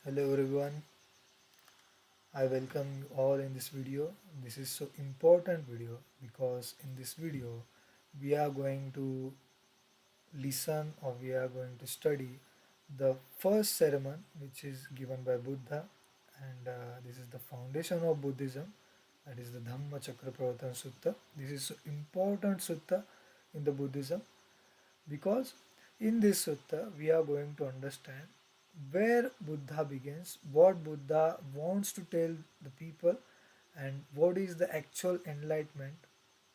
Hello everyone, I welcome you all in this video. This is so important video because in this video we are going to listen or we are going to study the first sermon which is given by Buddha, and this is the foundation of Buddhism, that is the Dhammachakrapravartan sutta. This is so important sutta in the Buddhism because in this sutta we are going to understand where Buddha begins, what Buddha wants to tell the people, and what is the actual enlightenment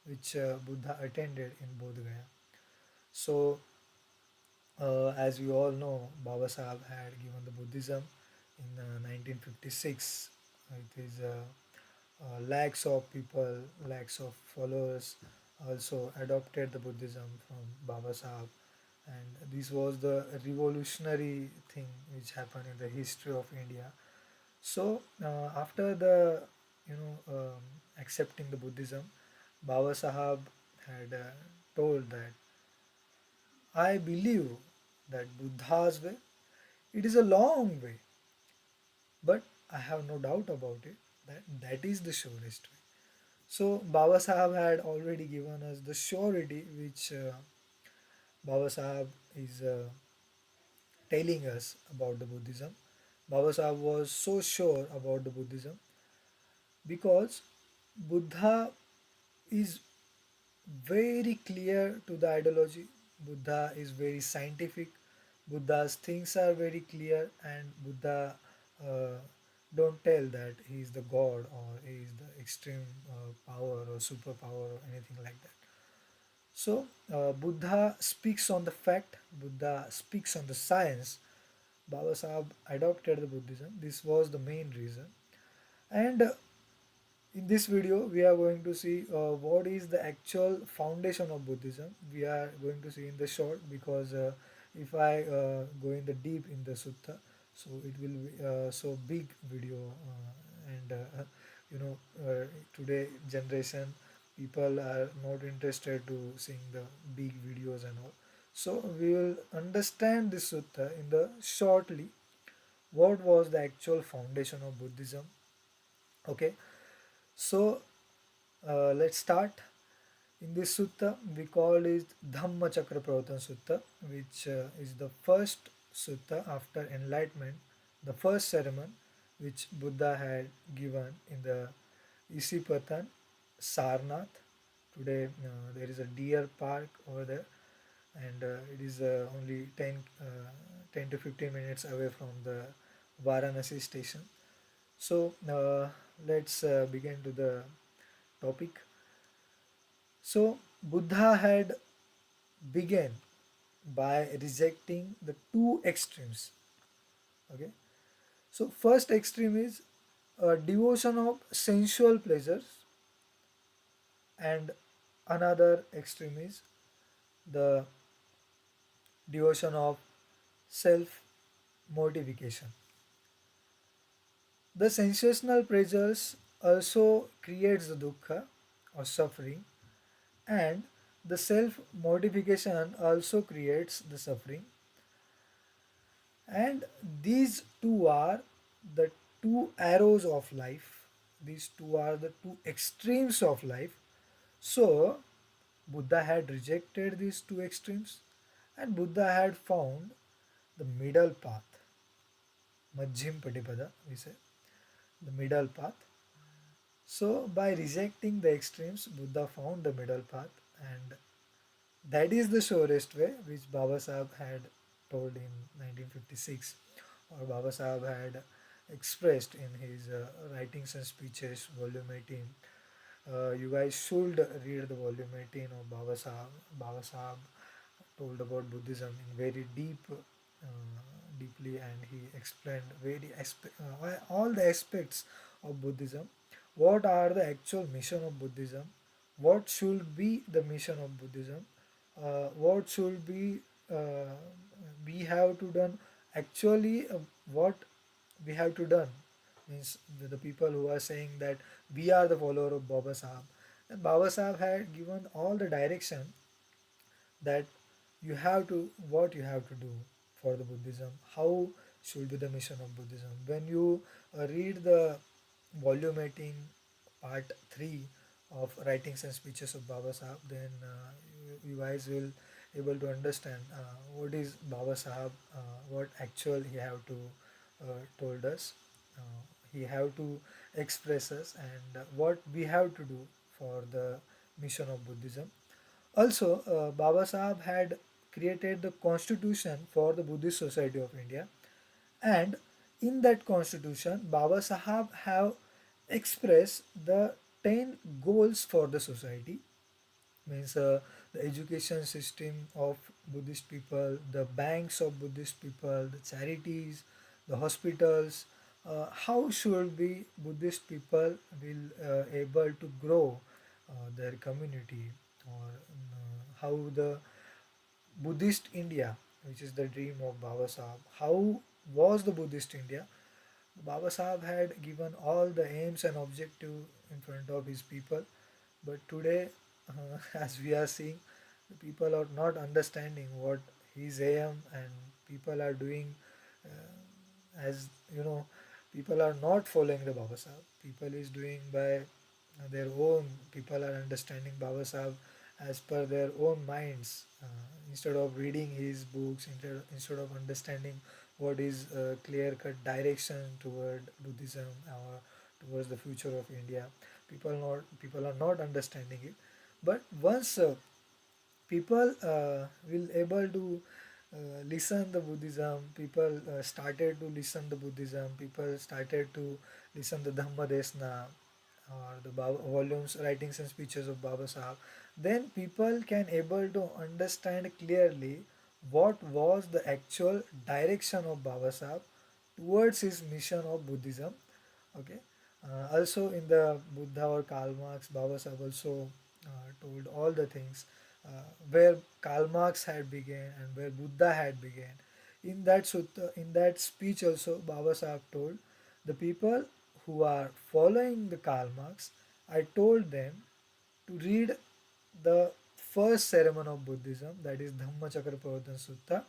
which Buddha attended in Bodh Gaya. So, as we all know, Baba Sahib had given the Buddhism in 1956. It is lakhs of people, lakhs of followers also adopted the Buddhism from Baba Sahib, and this was the revolutionary thing which happened in the history of India. So after the accepting the Buddhism, Baba Sahib had told that I believe that Buddha's way, it is a long way, but I have no doubt about it that that is the surest way. So Baba Sahib had already given us the surety which Baba Sahib is telling us about the Buddhism. Baba Sahib was so sure about the Buddhism because Buddha is very clear to the ideology. Buddha is very scientific. Buddha's things are very clear, and Buddha uh, don't tell that he is the God or he is the extreme power or superpower or anything like that. So Buddha speaks on the fact. Buddha speaks on the science. Baba Sahib adopted the Buddhism. This was the main reason. And in this video, we are going to see what is the actual foundation of Buddhism. We are going to see in the short because if I go in the deep in the sutta, so it will be so big video, and today generation people are not interested to seeing the big videos and all. So we will understand this sutta in the shortly. What was the actual foundation of Buddhism? Okay, so let's start. In this sutta, we call it Dhammachakrapravartan Sutta, which is the first sutta after enlightenment, the first sermon which Buddha had given in the Isipatan, Sarnath. Today there is a deer park over there, and it is only 10 to 15 minutes away from the Varanasi station. So let's begin to the topic. So Buddha had began by rejecting the two extremes. Okay. So first extreme is devotion of sensual pleasures, and another extreme is the devotion of self mortification. The sensational pleasures also creates the dukkha or suffering, and the self mortification also creates the suffering, and these two are the two arrows of life. These two are the two extremes of life. So Buddha had rejected these two extremes, and Buddha had found the middle path, Majjhim Patipada, we say, the middle path. So by rejecting the extremes, Buddha found the middle path, and that is the surest way which Baba Sahib had told in 1956, or Baba Sahib had expressed in his writings and speeches, volume 18. You guys should read the volume 18 of Baba Sahib. Baba Sahib told about Buddhism in very deeply, and he explained all the aspects of Buddhism. What are the actual mission of Buddhism? What should be the mission of Buddhism? What should be we have to done actually? What we have to done means the people who are saying that we are the follower of Baba Sahib, and Baba Sahib had given all the direction that you have to what you have to do for the Buddhism, how should be the mission of Buddhism. When you read the volume 18, part 3 of Writings and Speeches of Baba Sahab, then you guys will able to understand what is Baba Sahab, what actual he have to told us. Uh, he have to express us and what we have to do for the mission of Buddhism. Also, Baba Sahab had created the constitution for the Buddhist Society of India, and in that constitution, Baba Sahab have expressed the 10 goals for the society. Means the education system of Buddhist people, the banks of Buddhist people, the charities, the hospitals. How should be Buddhist people will able to grow their community, or how the Buddhist India, which is the dream of Baba Sahib, how was the Buddhist India? Baba Sahib had given all the aims and objective in front of his people, but today, as we are seeing, the people are not understanding what his aim, and people are doing as you know, people are not following the Baba Sahib. People is doing by their own. People are understanding Baba Sahib as per their own minds, instead of reading his books, instead of understanding what is clear cut direction toward Buddhism or towards the future of India. People are not understanding it. But once people will able to listen the Buddhism, people started to listen the Buddhism, people started to listen the Dhamma Desna or the volumes, writings and speeches of Baba Sahib, then people can able to understand clearly what was the actual direction of Baba Sahib towards his mission of Buddhism. Okay. Also in the Buddha or Karl Marx, Baba Sahib also told all the things where Karl Marx had began and where Buddha had began. In that sutta, in that speech also, Baba Sahib told the people who are following the Karl Marx, I told them to read the first ceremony of Buddhism, that is Dhammachakrapravartan Sutta,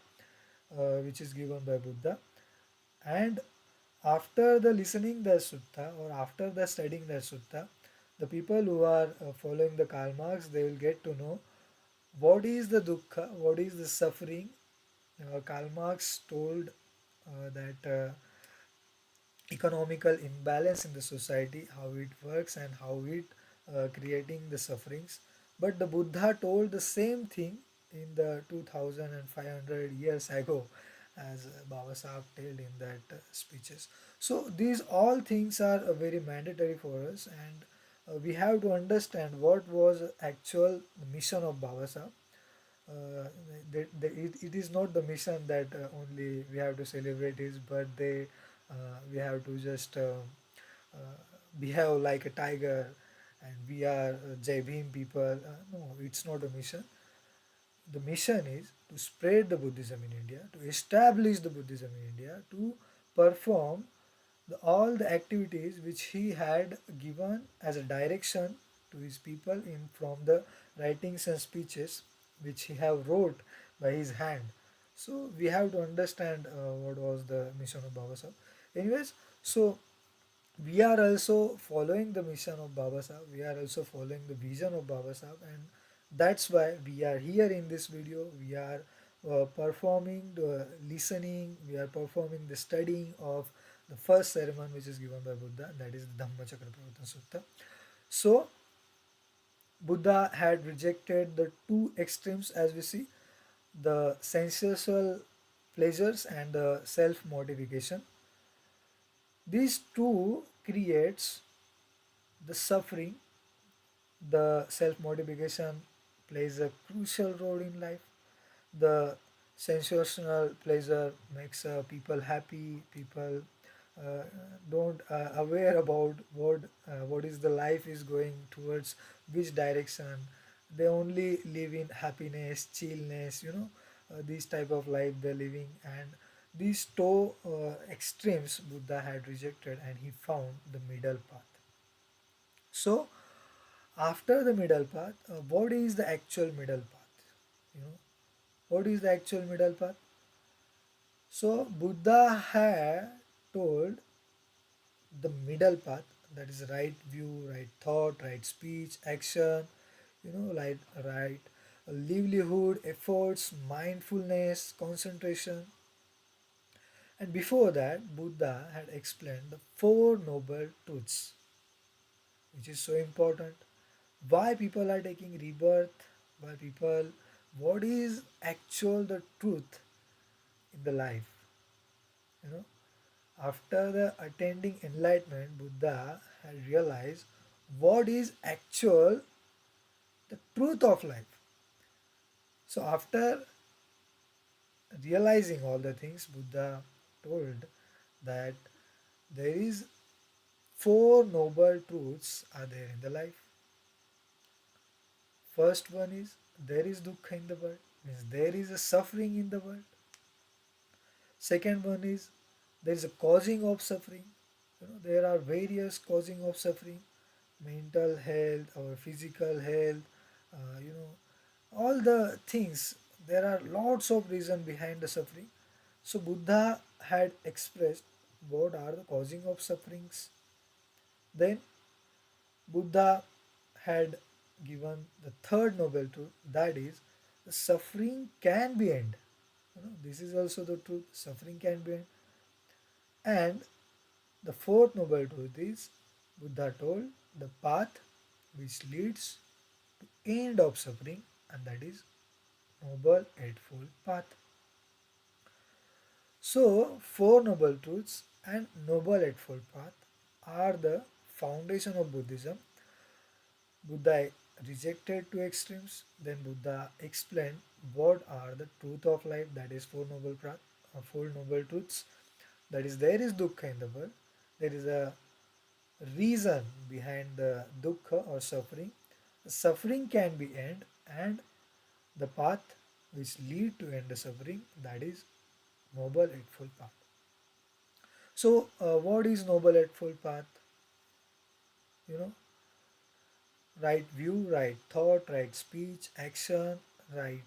which is given by Buddha. And after the listening the sutta, or after the studying the sutta, the people who are following the Karl Marx, they will get to know what is the dukkha, what is the suffering. Karl Marx told that economical imbalance in the society, how it works and how it creating the sufferings. But the Buddha told the same thing in the 2500 years ago, as Baba Sahib told in that speeches. So these all things are very mandatory for us, and we have to understand what was actual mission of Baba Sahib. uh, it is not the mission that only we have to celebrate his birthday, we have to just uh, behave like a tiger and we are Jai Bhim people. No, it's not a mission. The mission is to spread the Buddhism in India, to establish the Buddhism in India, to perform all the activities which he had given as a direction to his people in from the writings and speeches which he have wrote by his hand. So we have to understand what was the mission of Baba Sahib. Anyways, so we are also following the mission of Baba Sahib. We are also following the vision of Baba Sahib, and that's why we are here in this video. We are performing the listening. We are performing the studying of the first ceremony which is given by Buddha. That is the Dhammachakrapravartan Sutta. So Buddha had rejected the two extremes, as we see, the sensual pleasures and the self mortification. These two creates the suffering. The self mortification plays a crucial role in life. The sensational pleasure makes people happy. People uh, don't aware about what is the life is going towards which direction. They only live in happiness, chillness, these type of life they're living. And these two extremes Buddha had rejected, and he found the middle path. So after the middle path, what is the actual middle path? You know, what is the actual middle path? So Buddha had told the middle path, that is right view, right thought, right speech, action, right livelihood, efforts, mindfulness, concentration. And before that, Buddha had explained the Four Noble Truths, which is so important. Why people are taking rebirth, why people, what is actual the truth in the life. You know, after the attending enlightenment, Buddha had realized what is actual the truth of life. So after realizing all the things, Buddha told that there is four noble truths are there in the life. First one is there is dukkha in the world, means there is a suffering in the world. Second one is there is a causing of suffering. There are various causing of suffering, mental health or physical health, all the things. There are lots of reason behind the suffering. So Buddha had expressed what are the causing of sufferings. Then Buddha had given the third noble truth, that is the suffering can be end. This is also the truth, suffering can be end. And the fourth noble truth is Buddha told the path which leads to end of suffering, and that is noble eightfold path. So four noble truths and noble eightfold path are the foundation of Buddhism. Buddha rejected two extremes. Then Buddha explained what are the truth of life, that is four noble truths. That is, there is dukkha in the world. There is a reason behind the dukkha or suffering. Suffering can be end, and the path which lead to end the suffering, that is noble eightfold path. So, what is noble eightfold path? You know, right view, right thought, right speech, action, right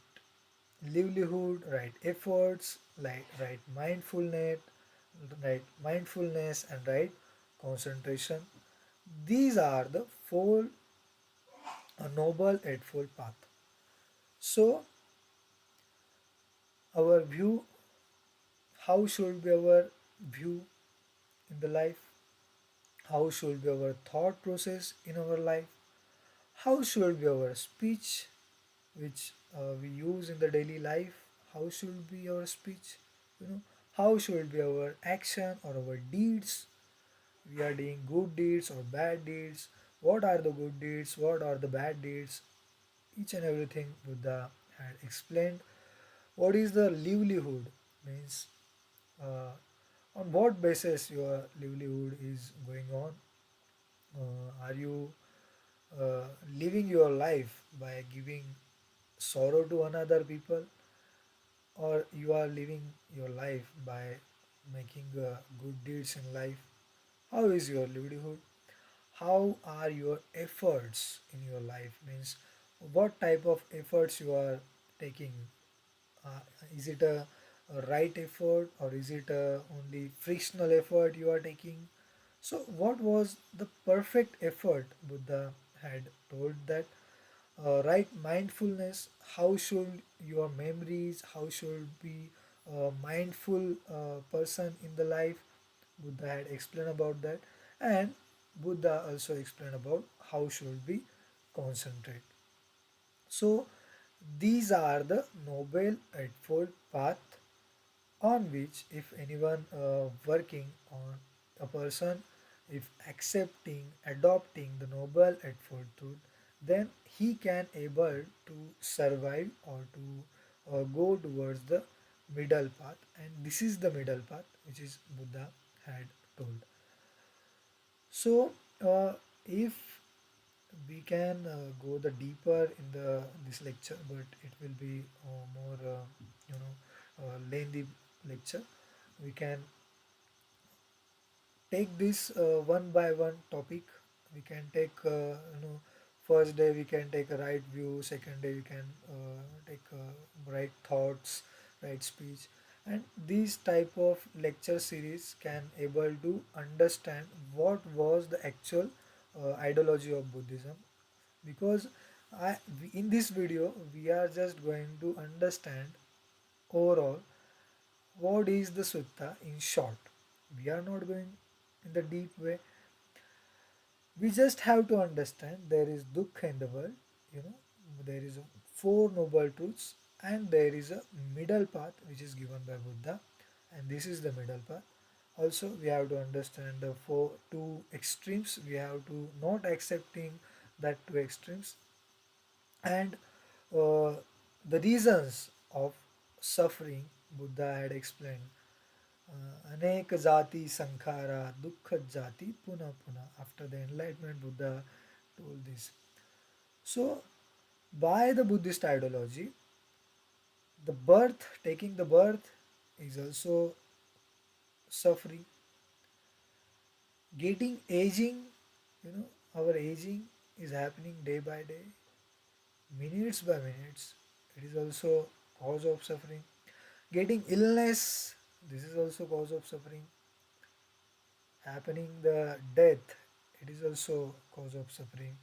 livelihood, right efforts, right mindfulness, and right concentration. These are the four noble eightfold path. So our view, how should be our view in the life? How should be our thought process in our life? How should be our speech, which we use in the daily life? How should be our speech? You know, how should be our action or our deeds? We are doing good deeds or bad deeds. What are the good deeds? What are the bad deeds? Each and everything Buddha had explained. What is the livelihood? Means on what basis your livelihood is going on? Are you living your life by giving sorrow to another people, or you are living your life by making good deeds in life? How is your livelihood? How are your efforts in your life? Means what type of efforts you are taking. uh, is it a right effort, or is it only frictional effort you are taking? So what was the perfect effort? Buddha had told that right mindfulness, how should your memories, how should be a mindful person in the life. Buddha had explained about that. And Buddha also explained about how should we concentrate. So these are the noble eightfold path on which, if anyone working on a person, if accepting, adopting the noble eightfold truth, then he can able to survive or to go towards the middle path. And this is the middle path which is Buddha had told. So if we can go the deeper in the this lecture, but it will be more lengthy lecture. We can take this one by one topic. We can take first day we can take a right view, second day we can take right thoughts, right speech, And these type of lecture series can able to understand what was the actual ideology of Buddhism, because in this video we are just going to understand overall what is the sutta in short. We are not going in the deep way. We just have to understand there is dukkha in the world, you know, there is four noble truths, and there is a middle path which is given by Buddha, and this is the middle path. Also, we have to understand the four two extremes. We have to not accepting that two extremes, and uh, the reasons of suffering. Buddha had explained अनेक जाति sankhara dukkha jati puna puna. After the enlightenment, Buddha told this. So, by the Buddhist ideology, the birth, taking the birth, is also suffering. Getting aging, you know, our aging is happening day by day, minutes by minutes. It is also cause of suffering. Getting illness, this is also cause of suffering. Happening the death, it is also cause of suffering.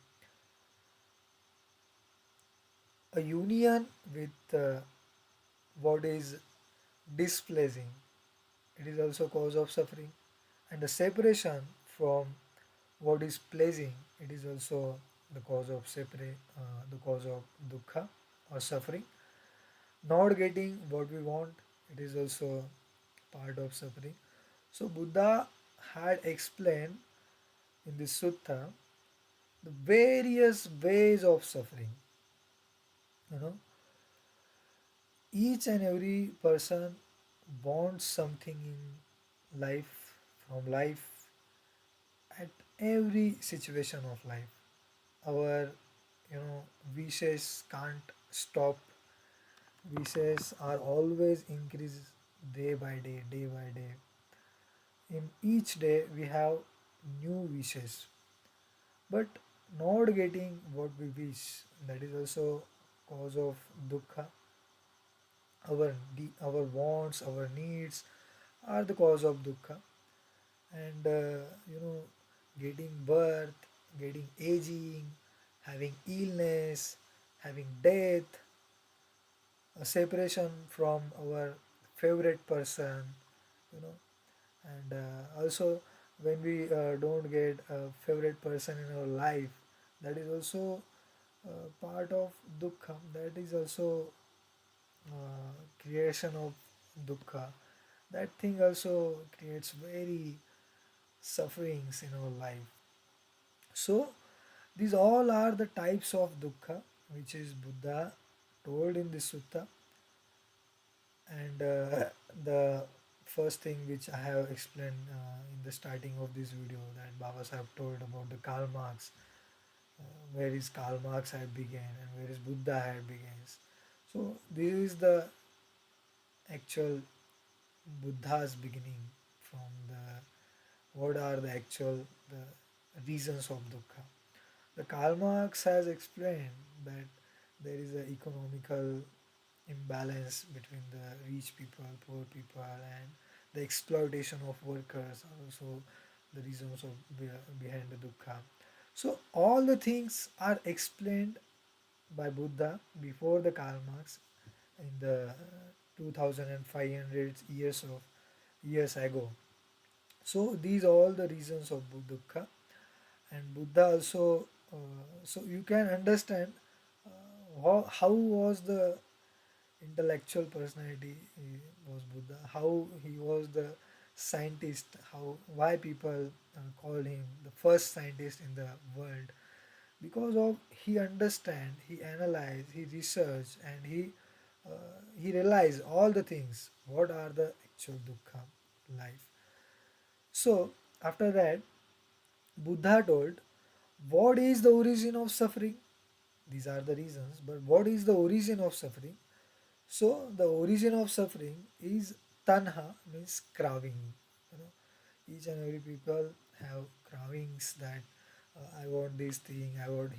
A union with what is displeasing, it is also cause of suffering. And the separation from what is pleasing, it is also the cause of the cause of dukkha or suffering. Not getting what we want, it is also part of suffering. So Buddha had explained in this sutta the various ways of suffering. You know, each and every person wants something in life, from life, at every situation of life. Our, you know, wishes can't stop. Wishes are always increase day by day. In each day we have new wishes, but not getting what we wish, that is also cause of dukkha. Our wants, our needs are the cause of dukkha. And you know, getting birth, getting aging, having illness, having death, a separation from our favorite person, you know. And also when we don't get a favorite person in our life, that is also part of dukkha. That is also creation of dukkha. That thing also creates very sufferings in our life. So these all are the types of dukkha which is Buddha told in this sutta. And the first thing which I have explained in the starting of this video, that Baba Sahib told about the Karl Marx, where is Karl Marx had began and where is Buddha had begins. So this is the actual Buddha's beginning, from the what are the actual the reasons of dukkha. The Karl Marx has explained that there is an economical imbalance between the rich people, poor people, and the exploitation of workers are also the reasons of behind the dukkha. So all the things are explained by Buddha before the Karl Marx in the 2500 years ago. So these are all the reasons of dukkha. And Buddha also, so you can understand how was the intellectual personality was Buddha, how he was the scientist, how why people call him the first scientist in the world, because of he understand, he analyze, he research, and he realize all the things what are the actual dukkha life. So after that, Buddha told what is the origin of suffering. These are the reasons, but what is the origin of suffering? So the origin of suffering is tanha, means craving. You know, each and every people have cravings that I want this thing, I want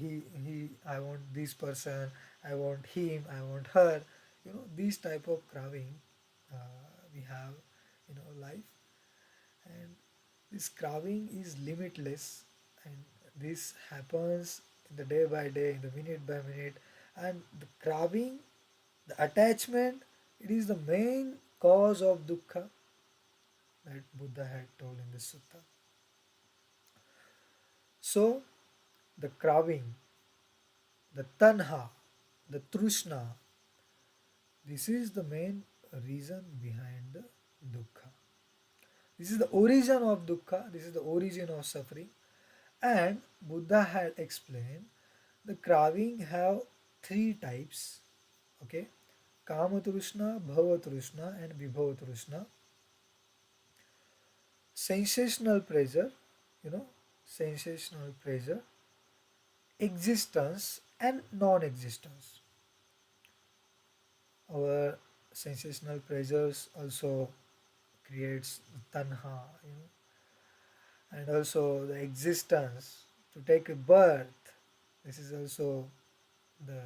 I want this person, I want him, I want her. You know, these type of craving we have in our life. And this craving is limitless, and this happens in the day by day, in the minute by minute. And the craving, the attachment, it is the main cause of dukkha that Buddha had told in this sutta. So the craving, the tanha, the trishna, this is the main reason behind the dukkha. This is the origin of dukkha, this is the origin of suffering. And Buddha had explained the craving have three types. Okay, Kama Trishna, Bhava Trishna, and Vibhava Trishna. Sensational pleasure, you know, sensational pleasure, existence, and non existence. Our sensational pleasures also creates tanha, and also the existence to take a birth. This is also the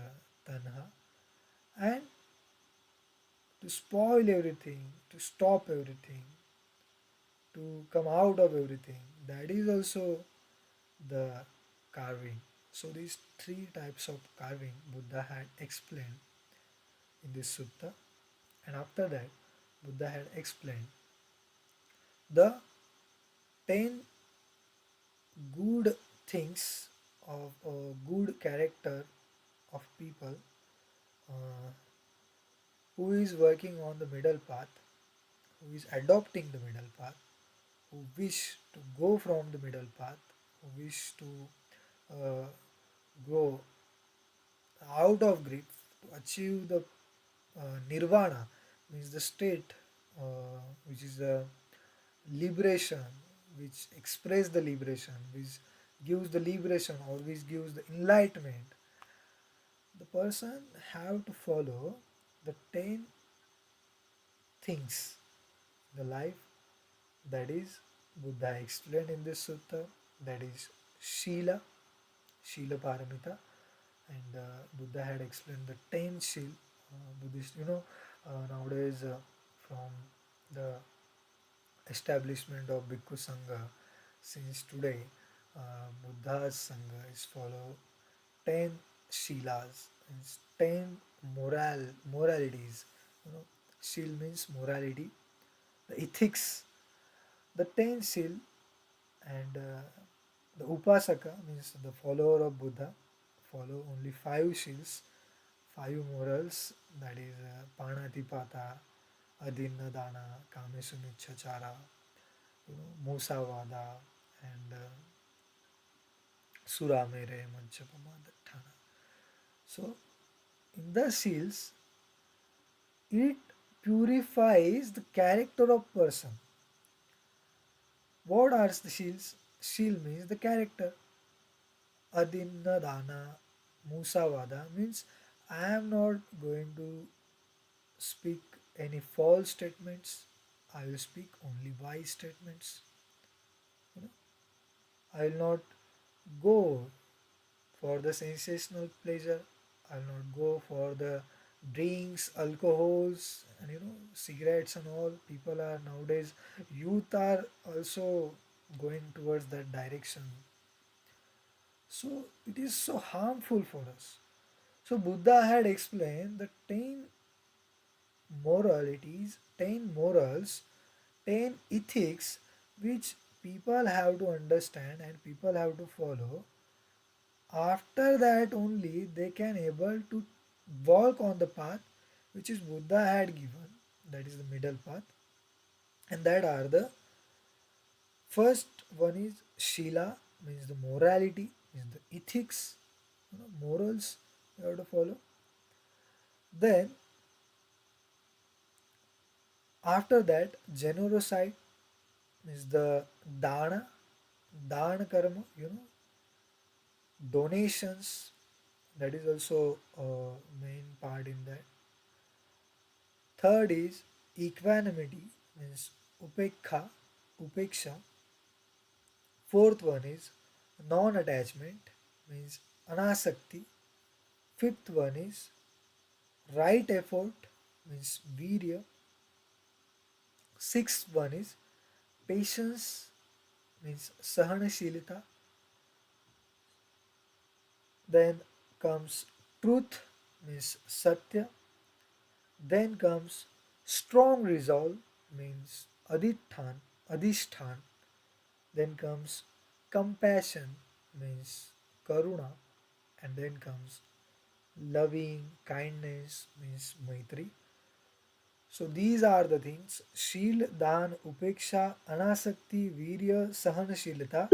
tanha, and to spoil everything, to stop everything, to come out of everything. That is also the carving. So these three types of carving Buddha had explained in this sutta, and after that Buddha had explained the 10 good things of a good character of people uh, who is working on the middle path, who is adopting the middle path, who wish to go from the middle path, who wish to uh, go out of grief to achieve the nirvana, means the state which is the liberation, which express the liberation, which gives the liberation or which gives the enlightenment. The person have to follow the 10 things, the life, that is Buddha explained in this sutta, that is Shila, Shila Paramita, and Buddha had explained the 10 Shil, Buddhist, nowadays from the establishment of Bhikkhu Sangha, since today, Buddha's Sangha is follow 10 Shilas, means 10 moralities. Shil means morality, the ethics, the 10 Shil, and the Upasaka means the follower of Buddha follow only 5 Shils, 5 morals, that is Panatipata, Adinna Dana, Kamesu Michachara, Musavada, and Suramere, Manchapama, Dattana. So, in the seals, it purifies the character of person. What are the shields? Shield means the character. Adinna Dana, Musavada means I am not going to speak any false statements. I will speak only wise statements. You know, I will not go for the sensational pleasure. I'll not go for the drinks, alcohols, and cigarettes and all. People are nowadays, youth are also going towards that direction. So it is so harmful for us. So Buddha had explained the 10 moralities, 10 morals, 10 ethics which people have to understand and people have to follow. After that only they can able to walk on the path which is Buddha had given, that is the middle path, and that are the first one is Shila, means the morality, means the ethics, morals you have to follow. Then after that generosity means the dana, dana karma, donations, that is also a main part in that. Third is equanimity, means upekha, upeksha. Fourth one is non-attachment, means anasakti. Fifth one is right effort, means virya. Sixth one is patience, means sahanashilita. Then comes truth, means satya. Then comes strong resolve, means adhishthan. Then comes compassion, means karuna. And then comes loving kindness, means maitri. So these are the things: शील, दान, उपेक्षा, अनासक्ति, वीर्य, सहनशीलता,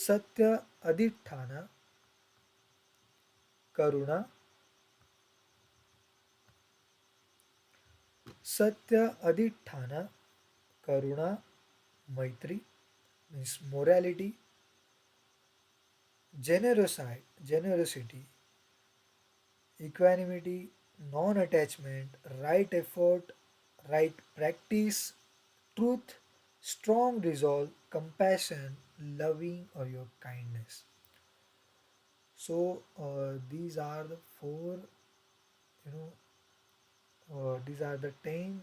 सत्य, अधिष्ठान, करुणा, सत्य, अधिष्ठान, karuna, maitri, means morality, generosity, equanimity, non-attachment, right effort, right practice, truth, strong resolve, compassion, loving, or your kindness. So these are the four, you know, these are the 10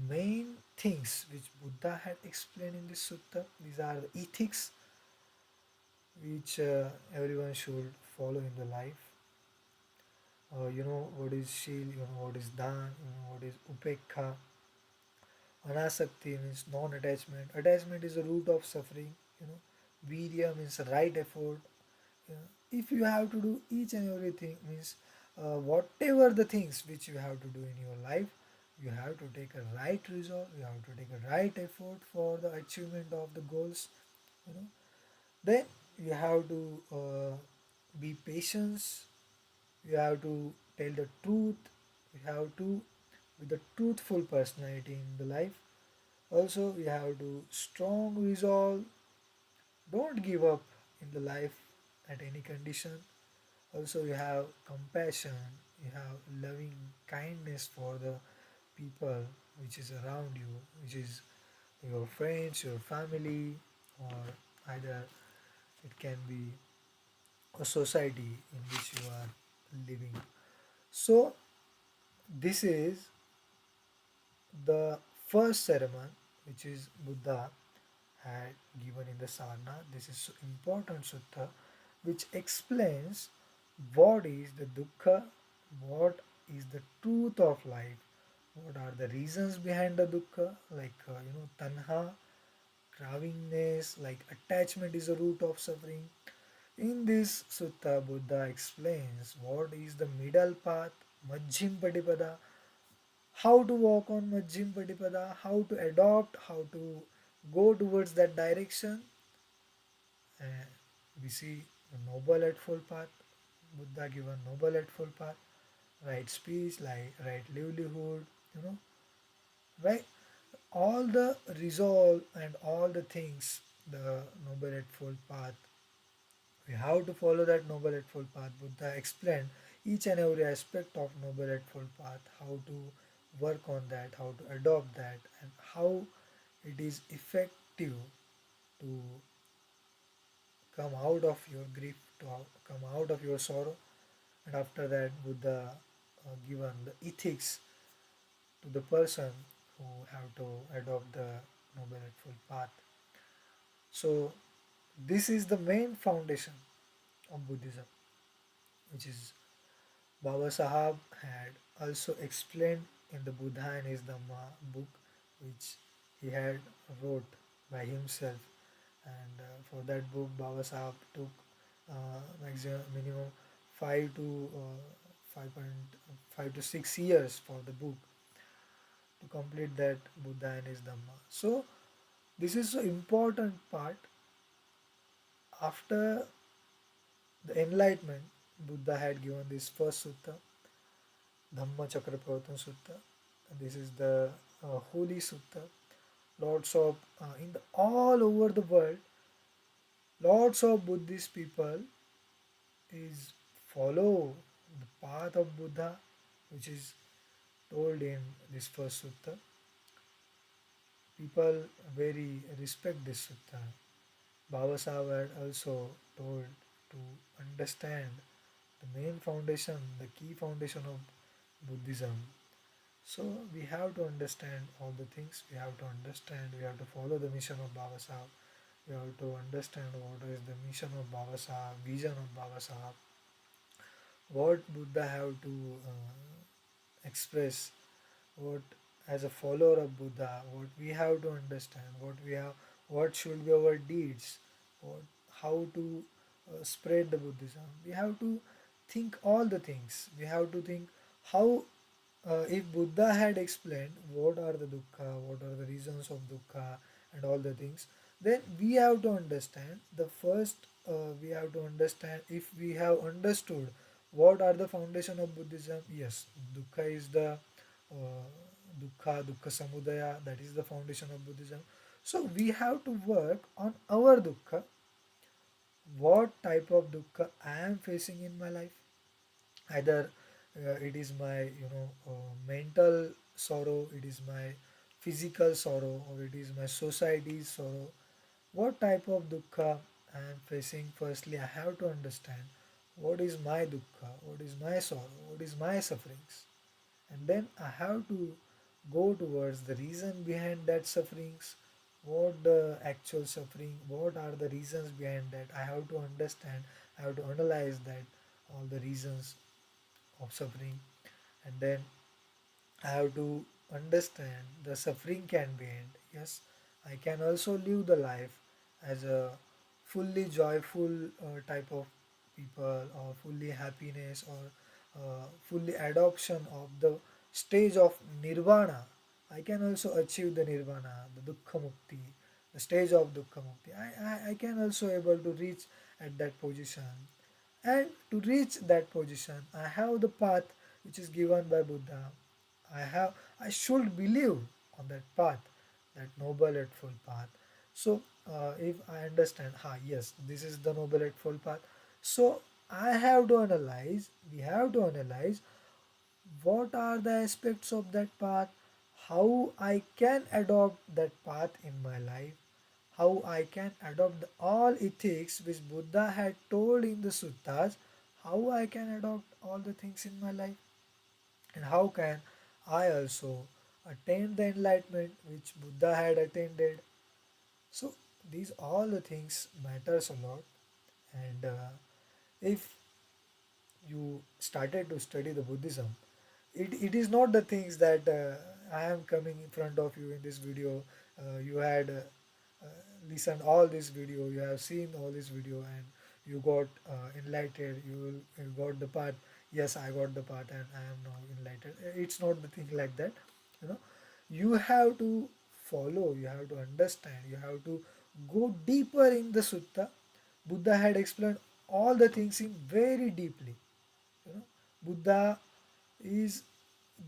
main things which Buddha had explained in this sutta. These are the ethics which everyone should follow in the life. You know what is shil, you know what is dan, you know what is upekha. Anasakti means non-attachment. Attachment is the root of suffering. You know, virya means right effort. You know, if you have to do each and everything, means whatever the things which you have to do in your life, you have to take a right resolve. You have to take a right effort for the achievement of the goals. You know, then you have to be patient. You have to tell the truth. You have to be the truthful personality in the life. Also, you have to strong resolve. Don't give up in the life at any condition. Also, you have compassion. You have loving kindness for the people which is around you, which is your friends, your family, or either it can be a society in which you are living. So, this is the first ceremony which is Buddha had given in the Sarna. This is important sutta which explains what is the dukkha, what is the truth of life, what are the reasons behind the dukkha, like tanha, cravingness, like attachment is the root of suffering. In this sutta, Buddha explains what is the middle path, Majjhim Patipada, how to walk on Majjhim Patipada, how to adopt, how to go towards that direction. And we see the noble eightfold path. Buddha given noble eightfold path, right speech, like right livelihood, you know, right? All the resolve and all the things, the noble eightfold path. We have to follow that noble eightfold path. Buddha explained each and every aspect of noble eightfold path, how to work on that, how to adopt that, and how it is effective to come out of your grief, to come out of your sorrow. And after that, Buddha given the ethics to the person who have to adopt the noble eightfold path. So this is the main foundation of Buddhism, which is Baba Sahab had also explained in the Buddha and his Dhamma book, which he had wrote by himself. And for that book, Baba Sahab took maximum minimum 5 to 6 years for the book to complete that Buddha and his Dhamma. So this is the important part. After the enlightenment, Buddha had given this first sutta, Dhammachakrapravartan sutta. And this is the holy sutta. Lots of in the, all over the world, lots of Buddhist people is follow the path of Buddha, which is told in this first sutta. People very respect this sutta. Baba Sahib had also told to understand the main foundation, the key foundation of Buddhism. So we have to understand all the things. We have to understand. We have to follow the mission of Baba Sahib. We have to understand what is the mission of Baba Sahib, vision of Baba Sahib, what Buddha have to express, what as a follower of Buddha, what we have to understand, what should be our deeds, what, how to spread the Buddhism. We have to think all the things. We have to think how, if Buddha had explained what are the dukkha, what are the reasons of dukkha, and all the things, then we have to understand the first. We have to understand, if we have understood what are the foundation of Buddhism. Yes, dukkha is the dukkha samudaya. That is the foundation of Buddhism. So we have to work on our dukkha. What type of dukkha I am facing in my life? Either it is my mental sorrow, it is my physical sorrow, or it is my society's sorrow. What type of dukkha I am facing? Firstly, I have to understand what is my dukkha, what is my sorrow, what is my sufferings, and then I have to go towards the reason behind that sufferings. What the actual suffering, what are the reasons behind that? I have to understand, I have to analyze that, all the reasons of suffering, and then I have to understand the suffering can be end. Yes, I can also live the life as a fully joyful type of people, or fully happiness, or fully adoption of the stage of nirvana. I can also achieve the nirvana, the dukkha mukti, the stage of dukkha mukti. I can also able to reach at that position, and to reach that position, I have the path which is given by Buddha. I should believe on that path, that noble eightfold path. So if I understand, yes, this is the noble eightfold path. So I have to analyze. We have to analyze what are the aspects of that path, how I can adopt that path in my life, how I can adopt all ethics which Buddha had told in the suttas, how I can adopt all the things in my life, and how can I also attain the enlightenment which Buddha had attained. So these all the things matters a lot, and if you started to study the Buddhism, it is not the things that I am coming in front of you in this video. You had listened all this video, you have seen all this video, and you got enlightened. You got the part. Yes, I got the part, and I am now enlightened. It's not the thing like that. You know, you have to follow. You have to understand. You have to go deeper in the sutta. Buddha had explained all the things in very deeply. You know, Buddha is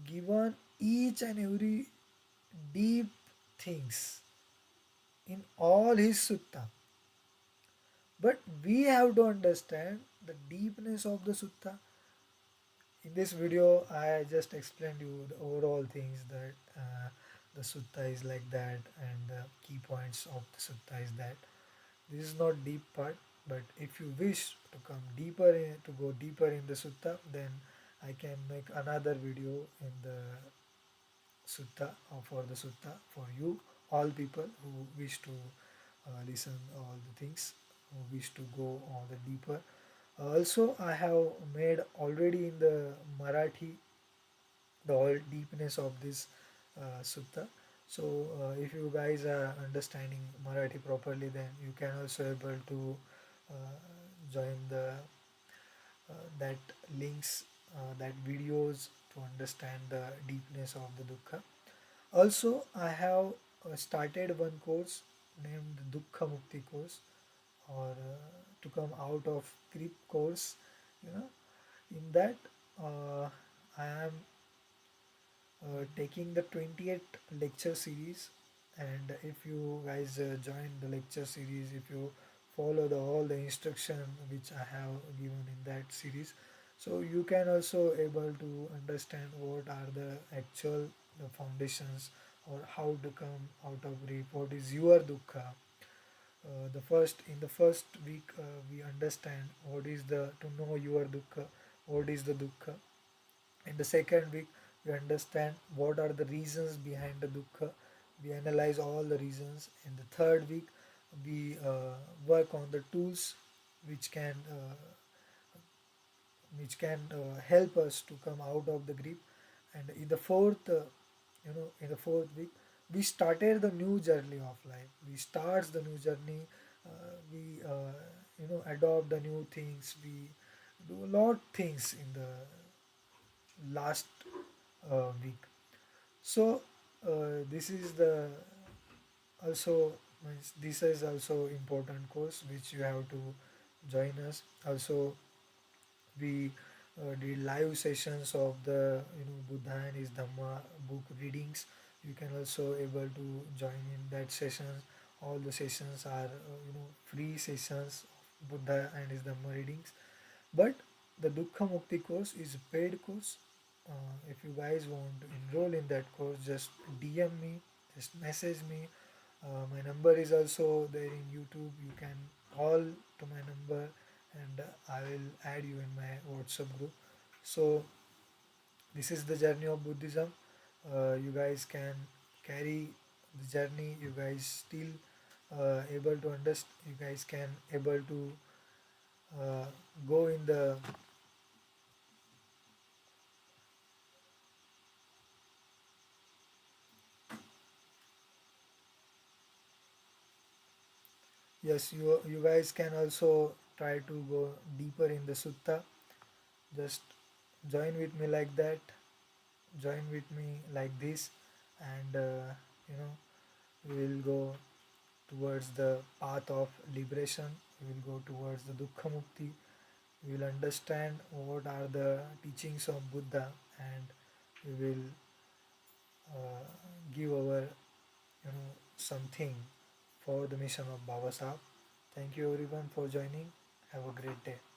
given each and every deep things in all his sutta, but we have to understand the deepness of the sutta. In this video I just explained you the overall things, that the sutta is like that, and the key points of the sutta is that. This is not deep part, but if you wish to come deeper to go deeper in the sutta, then I can make another video in the sutta, or for the sutta, for you, all people who wish to listen all the things, who wish to go all the deeper. Also I have made already in the Marathi the whole deepness of this sutta. So if you guys are understanding Marathi properly, then you can also able to uh, join the that links, that videos, to understand the deepness of the dukkha. Also, I have started one course named Dukkha Mukti course, or to come out of grip course. You know, in that I am taking the 28th lecture series, and if you guys join the lecture series, if you follow all the instruction which I have given in that series, so you can also able to understand what are the actual the foundations, or how to come out of grief, what is your dukkha. The first week we understand what is the to know your dukkha, what is the dukkha. In the second week, we understand what are the reasons behind the dukkha, we analyze all the reasons. In the third week, we work on the tools which can help us to come out of the grip. And in the fourth in the fourth week, we started the new journey of life. We starts the new journey. We adopt the new things. We do a lot things in the last week. So this is the also means this is also important course which you have to join us. Also, we did live sessions of the Buddha and his Dhamma book readings. You can also able to join in that sessions. All the sessions are free sessions of Buddha and his Dhamma readings. But the Dukkha Mukti course is a paid course. If you guys want to enroll in that course, just DM me, just message me. My number is also there in YouTube. You can call to my number, and I will add you in my WhatsApp group. So this is the journey of Buddhism. You guys can carry the journey. You guys still able to understand. You guys can able to uh, go in the yes. You guys can also try to go deeper in the sutta. Just join with me like that. Join with me like this, and we will go towards the path of liberation. We will go towards the dukkha mukti. We will understand what are the teachings of Buddha, and we will uh, give our something for the mission of Baba Sahib. Thank you everyone for joining. Have a great day.